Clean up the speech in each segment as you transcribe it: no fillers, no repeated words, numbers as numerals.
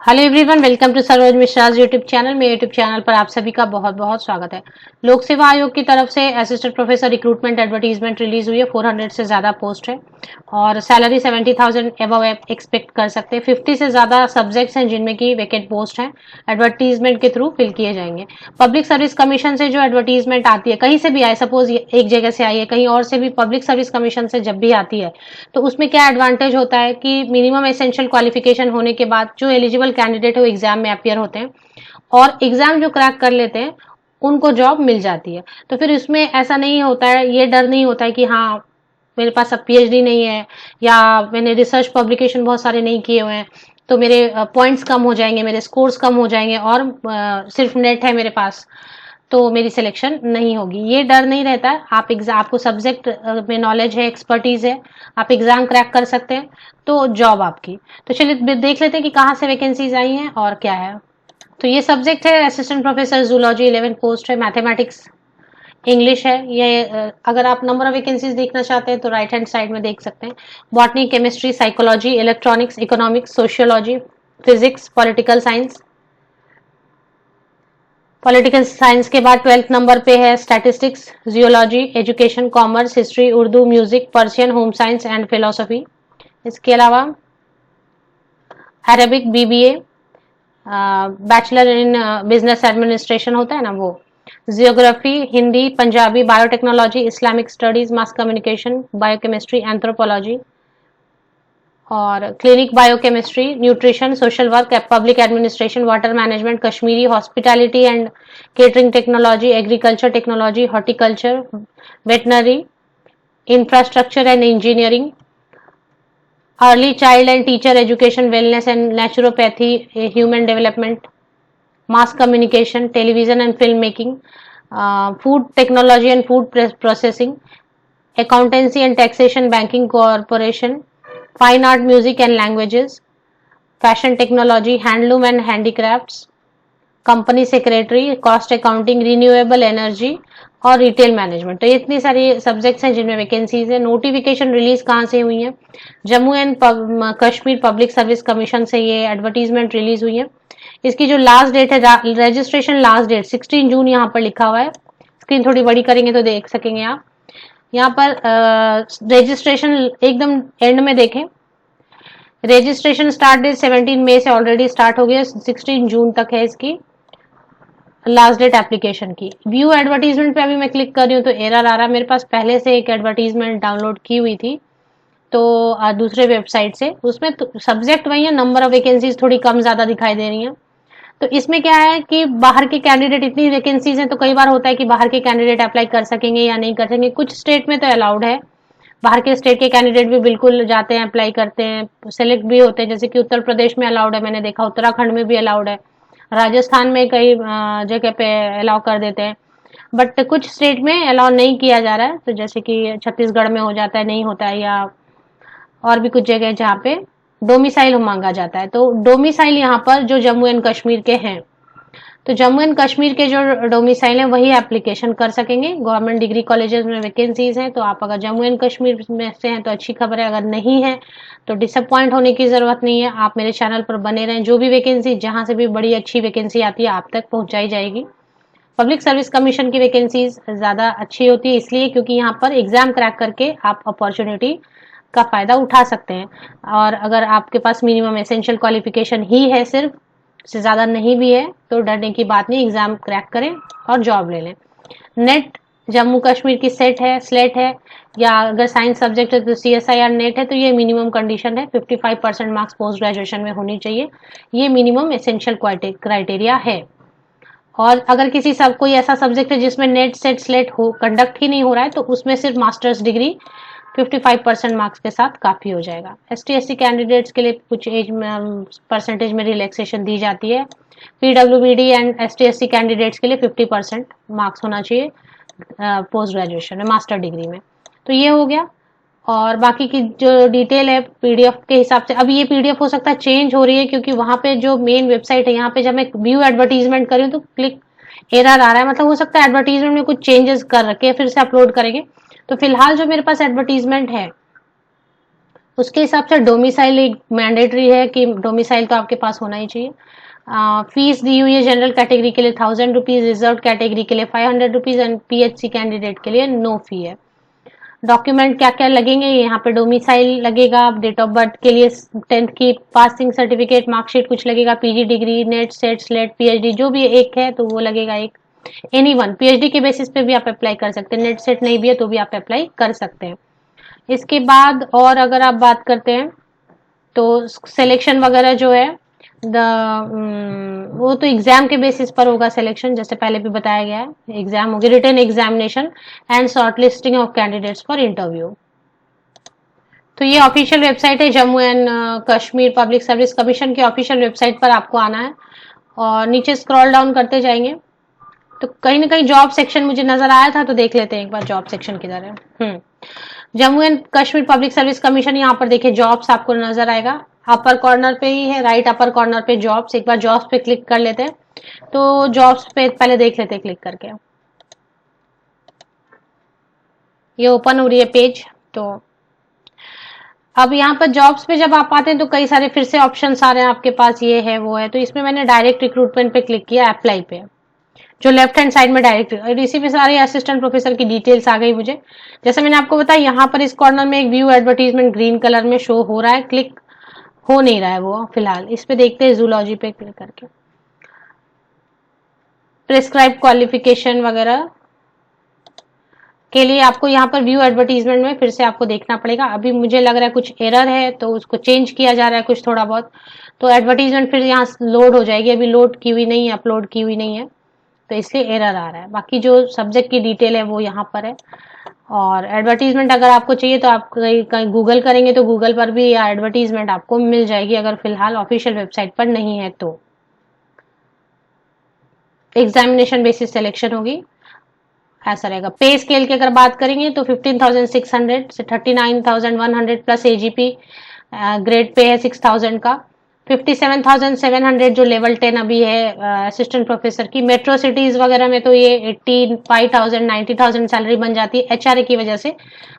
Hello everyone, welcome to Saroj Mishra's YouTube channel. मेरे YouTube channel पर आप सभी का बहुत बहुत स्वागत है। लोक सेवा आयोग की तरफ से assistant professor recruitment advertisement release हुई है। 400 से ज्यादा पोस्ट है और सैलरी 70,000 एबव एक्सपेक्ट कर सकते हैं। 50 से ज्यादा सब्जेक्ट्स हैं जिनमें की वैकेंट पोस्ट हैं, एडवर्टीजमेंट के थ्रू फिल किए जाएंगे। पब्लिक सर्विस कमीशन से जो एडवर्टीजमेंट आती है, कहीं से भी आए, सपोज एक जगह से आई है, कहीं और से भी पब्लिक सर्विस कमीशन से जब भी आती है, तो उसमें क्या एडवांटेज होता है कि मिनिमम एसेंशियल क्वालिफिकेशन होने के बाद जो एलिजिबल कैंडिडेट है वो एग्जाम में अपियर होते हैं और एग्जाम जो क्रैक कर लेते हैं उनको जॉब मिल जाती है। तो फिर इसमें ऐसा नहीं होता है, ये डर नहीं होता है कि हाँ मेरे पास अब पीएचडी नहीं है या मैंने रिसर्च पब्लिकेशन बहुत सारे नहीं किए हुए हैं तो मेरे पॉइंट्स कम हो जाएंगे, मेरे स्कोर्स कम हो जाएंगे और सिर्फ नेट है मेरे पास तो मेरी सिलेक्शन नहीं होगी। ये डर नहीं रहता है। आप एग्जाम, आपको सब्जेक्ट में नॉलेज है, एक्सपर्टीज है, आप एग्जाम क्रैक कर सकते हैं तो जॉब आपकी। तो चलिए देख लेते हैं कि कहाँ से वैकेंसीज आई हैं और क्या है। तो ये सब्जेक्ट है असिस्टेंट प्रोफेसर जूलॉजी, 11 पोस्ट है। मैथमेटिक्स, इंग्लिश है। ये अगर आप नंबर ऑफ वैकेंसीज देखना चाहते हैं तो राइट हैंड साइड में देख सकते हैं। Botany, chemistry, psychology, electronics, economics, sociology, physics, political science. Political science के बाद 12th नंबर पे है statistics, geology, education, commerce, history, Urdu, music, Persian, home science and philosophy. इसके अलावा Arabic, BBA, bachelor in business administration होता है ना वो, geography, Hindi, Punjabi, biotechnology, Islamic studies, mass communication, biochemistry, anthropology और clinic biochemistry, nutrition, social work, public administration, water management, Kashmiri, hospitality and catering technology, agriculture technology, horticulture, veterinary, infrastructure and engineering, early child and teacher education, wellness and naturopathy, human development, mass communication, television and film making, food technology and food processing, accountancy and taxation, banking corporation, fine art, music and languages, fashion technology, handloom and handicrafts, company secretary, cost accounting, renewable energy और retail management. तो ये इतनी सारी subjects हैं जिनमें vacancies है। Notification release कहाँ से हुई है? Jammu and Kashmir public service commission से ये एडवर्टीजमेंट रिलीज हुई है। इसकी जो लास्ट डेट है, रजिस्ट्रेशन लास्ट डेट 16 जून यहाँ पर लिखा हुआ है। स्क्रीन थोड़ी बड़ी करेंगे तो देख सकेंगे आप। यहाँ पर रजिस्ट्रेशन एकदम एंड में देखें, रजिस्ट्रेशन स्टार्ट डेट 17 मई से ऑलरेडी स्टार्ट हो गया, 16 जून तक है इसकी लास्ट डेट एप्लीकेशन की। व्यू एडवर्टीजमेंट पे अभी मैं क्लिक कर रही हूँ तो एरर आ रहा है। मेरे पास पहले से एक एडवर्टीजमेंट डाउनलोड की हुई थी तो दूसरे वेबसाइट से, उसमें तो सब्जेक्ट वही है, नंबर ऑफ वैकेंसीज थोड़ी कम ज्यादा दिखाई दे रही हैं। तो इसमें क्या है कि बाहर के कैंडिडेट, इतनी वैकेंसीज हैं तो कई बार होता है कि बाहर के कैंडिडेट अप्लाई कर सकेंगे या नहीं कर सकेंगे। कुछ स्टेट में तो अलाउड है, बाहर के स्टेट के कैंडिडेट भी बिल्कुल जाते हैं, अप्लाई करते हैं, सेलेक्ट भी होते हैं। जैसे कि उत्तर प्रदेश में अलाउड है, मैंने देखा, उत्तराखंड में भी अलाउड है, राजस्थान में कई जगह पे अलाउ कर देते हैं, बट कुछ स्टेट में अलाउ नहीं किया जा रहा है। तो जैसे कि छत्तीसगढ़ में हो जाता है, नहीं होता है, या और भी कुछ जगह जहाँ पे डोमिसाइल मांगा जाता है। तो डोमिसाइल यहाँ पर जो जम्मू एंड कश्मीर के हैं, तो जम्मू एंड कश्मीर के जो डोमिसाइल हैं वही एप्लीकेशन कर सकेंगे। गवर्नमेंट डिग्री कॉलेजेस में वैकेंसीज हैं, तो आप अगर जम्मू एंड कश्मीर में से हैं तो अच्छी खबर है, अगर नहीं है तो डिसअपॉइंट होने की जरूरत नहीं है। आप मेरे चैनल पर बने रहें, जो भी वैकेंसी, जहां से भी बड़ी अच्छी वैकेंसी आती है आप तक पहुंचाई जाएगी। पब्लिक सर्विस कमीशन की वैकेंसीज ज्यादा अच्छी होती है इसलिए क्योंकि यहाँ पर एग्जाम क्रैक करके आप अपॉर्चुनिटी का फायदा उठा सकते हैं। और अगर आपके पास मिनिमम एसेंशियल क्वालिफिकेशन ही है, सिर्फ से ज्यादा नहीं भी है, तो डरने की बात नहीं, एग्जाम क्रैक करें और जॉब ले लें। नेट जम्मू कश्मीर की सेट है, स्लेट है, या अगर साइंस सब्जेक्ट है तो CSIR नेट है। तो ये मिनिमम कंडीशन है, 55% मार्क्स पोस्ट ग्रेजुएशन में होनी चाहिए। ये मिनिमम एसेंशियल क्राइटेरिया है। और अगर किसी सब कोई ऐसा सब्जेक्ट है जिसमें नेट सेट स्लेट हो, कंडक्ट ही नहीं हो रहा है, तो उसमें सिर्फ मास्टर्स डिग्री 55% मार्क्स के साथ काफी हो जाएगा। ST/SC कैंडिडेट्स के लिए कुछ एज परसेंटेज में रिलैक्सेशन दी जाती है। PWBD एंड ST/SC कैंडिडेट्स के लिए 50% मार्क्स होना चाहिए पोस्ट ग्रेजुएशन में, मास्टर डिग्री में। तो ये हो गया। और बाकी की जो डिटेल है PDF के हिसाब से, अब ये PDF हो सकता है चेंज हो रही है क्योंकि वहां पे जो मेन वेबसाइट है, यहाँ पे जब मैं व्यू एडवर्टीजमेंट कर रही हूँ तो क्लिक एरर आ रहा है, मतलब हो सकता है एडवर्टीजमेंट में कुछ चेंजेस कर रखे, फिर से अपलोड करेंगे। तो फिलहाल जो मेरे पास एडवर्टीजमेंट है उसके हिसाब से डोमिसाइल एक मैंडेटरी है कि डोमिसाइल तो आपके पास होना ही चाहिए। फीस दी हुई है जनरल कैटेगरी के लिए 1000 रुपीज, रिजर्व कैटेगरी के लिए 500 रुपीज एंड पीएचसी कैंडिडेट के लिए नो फी है। डॉक्यूमेंट क्या क्या लगेंगे, यहाँ पे डोमिसाइल लगेगा, डेट ऑफ बर्थ के लिए 10th की पासिंग सर्टिफिकेट, मार्कशीट कुछ लगेगा, PG degree, net set slate PhD जो भी एक है तो वो लगेगा एक। एनी वन पीएचडी के बेसिस पे भी आप अप्लाई कर सकते हैं, नेट सेट नहीं भी है तो भी आप अप्लाई कर सकते हैं। इसके बाद और अगर आप बात करते हैं तो सिलेक्शन वगैरह जो है वो तो एग्जाम के बेसिस पर होगा सिलेक्शन, जैसे पहले भी बताया गया है। एग्जाम होगी, written examination and short listing of candidates for interview. तो ये ऑफिशियल वेबसाइट है, Jammu and Kashmir public service commission की ऑफिशियल वेबसाइट पर आपको आना है और नीचे स्क्रॉल डाउन करते जाएंगे तो कहीं ना कहीं जॉब सेक्शन मुझे नजर आया था, तो देख लेते हैं एक बार जॉब सेक्शन किधर है। Jammu and Kashmir public service commission, यहाँ पर देखिए जॉब्स आपको नजर आएगा, अपर कॉर्नर पे ही है, राइट अपर कॉर्नर पे जॉब्स। एक बार जॉब्स पे क्लिक कर लेते हैं तो जॉब्स पे पहले देख लेते हैं क्लिक करके। ये ओपन हो रही है पेज। तो अब यहाँ पर जॉब्स पे जब आप आते हैं तो कई सारे फिर से ऑप्शन आ रहे हैं आपके पास, ये है वो है। तो इसमें मैंने डायरेक्ट रिक्रूटमेंट पे क्लिक किया, अप्लाई पे, जो लेफ्ट हैंड साइड में डायरेक्ट, और इसी पे सारे असिस्टेंट प्रोफेसर की डिटेल्स आ गई मुझे। जैसे मैंने आपको बताया, यहाँ पर इस कॉर्नर में एक व्यू एडवर्टीजमेंट ग्रीन कलर में शो हो रहा है, क्लिक हो नहीं रहा है वो फिलहाल। इस पे देखते हैं जूलॉजी पे क्लिक करके, प्रिस्क्राइब क्वालिफिकेशन वगैरह के लिए आपको यहाँ पर व्यू एडवर्टीजमेंट में फिर से आपको देखना पड़ेगा। अभी मुझे लग रहा है कुछ एरर है तो उसको चेंज किया जा रहा है कुछ थोड़ा बहुत, तो एडवर्टीजमेंट फिर यहाँ लोड हो जाएगी। अभी लोड की हुई नहीं है, अपलोड की हुई नहीं है, तो इसलिए एरर आ रहा है। बाकी जो सब्जेक्ट की डिटेल है वो यहाँ पर है। और एडवर्टीजमेंट अगर आपको चाहिए तो आप कहीं गूगल करेंगे तो गूगल पर भी एडवर्टीजमेंट आपको मिल जाएगी, अगर फिलहाल ऑफिशियल वेबसाइट पर नहीं है तो। एग्जामिनेशन बेसिस सिलेक्शन होगी, ऐसा रहेगा। पे स्केल की अगर बात करेंगे तो 15,600 से 39,100 प्लस एजीपी, ग्रेड पे है 6,000 का। 57,700 जो लेवल 10 अभी है असिस्टेंट प्रोफेसर की। मेट्रो सिटीज वगैरह में तो ये 85,000 90,000 सैलरी बन जाती है एचआरए की वजह से।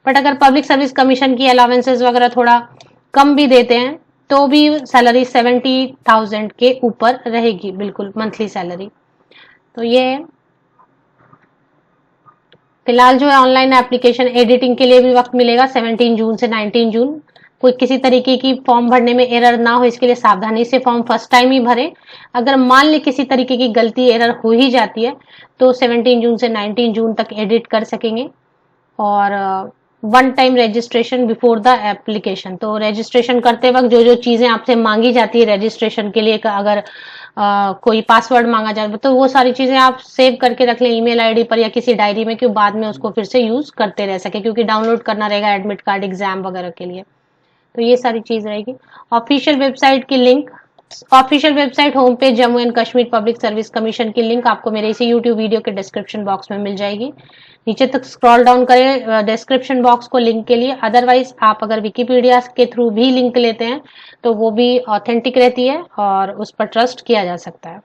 बट अगर पब्लिक सर्विस कमीशन की अलावेंसेज वगैरह थोड़ा कम भी देते हैं तो भी सैलरी 70,000 के ऊपर रहेगी, बिल्कुल मंथली सैलरी। तो ये फिलहाल जो है ऑनलाइन एप्लीकेशन एडिटिंग के लिए भी वक्त मिलेगा 17 जून से 19 जून। कोई किसी तरीके की फॉर्म भरने में एरर ना हो इसके लिए सावधानी से फॉर्म फर्स्ट टाइम ही भरें। अगर मान ले किसी तरीके की गलती एरर हो ही जाती है तो 17 जून से 19 जून तक एडिट कर सकेंगे। और one time registration before the application, तो रजिस्ट्रेशन करते वक्त जो जो चीजें आपसे मांगी जाती है रजिस्ट्रेशन के लिए, अगर कोई पासवर्ड मांगा जाए तो वो सारी चीजें आप सेव करके रख लें ईमेल आईडी पर या किसी डायरी में, कि बाद में उसको फिर से यूज करते रह सके, क्योंकि डाउनलोड करना रहेगा एडमिट कार्ड एग्जाम वगैरह के लिए। तो ये सारी चीज रहेगी। ऑफिशियल वेबसाइट की link, official website home page Jammu and Kashmir public service commission की लिंक आपको मेरे इसी यूट्यूब वीडियो के डिस्क्रिप्शन बॉक्स में मिल जाएगी। नीचे तक स्क्रॉल डाउन करें डिस्क्रिप्शन बॉक्स को लिंक के लिए। अदरवाइज आप अगर विकिपीडिया के थ्रू भी लिंक लेते हैं तो वो भी ऑथेंटिक रहती है और उस पर ट्रस्ट किया जा सकता है।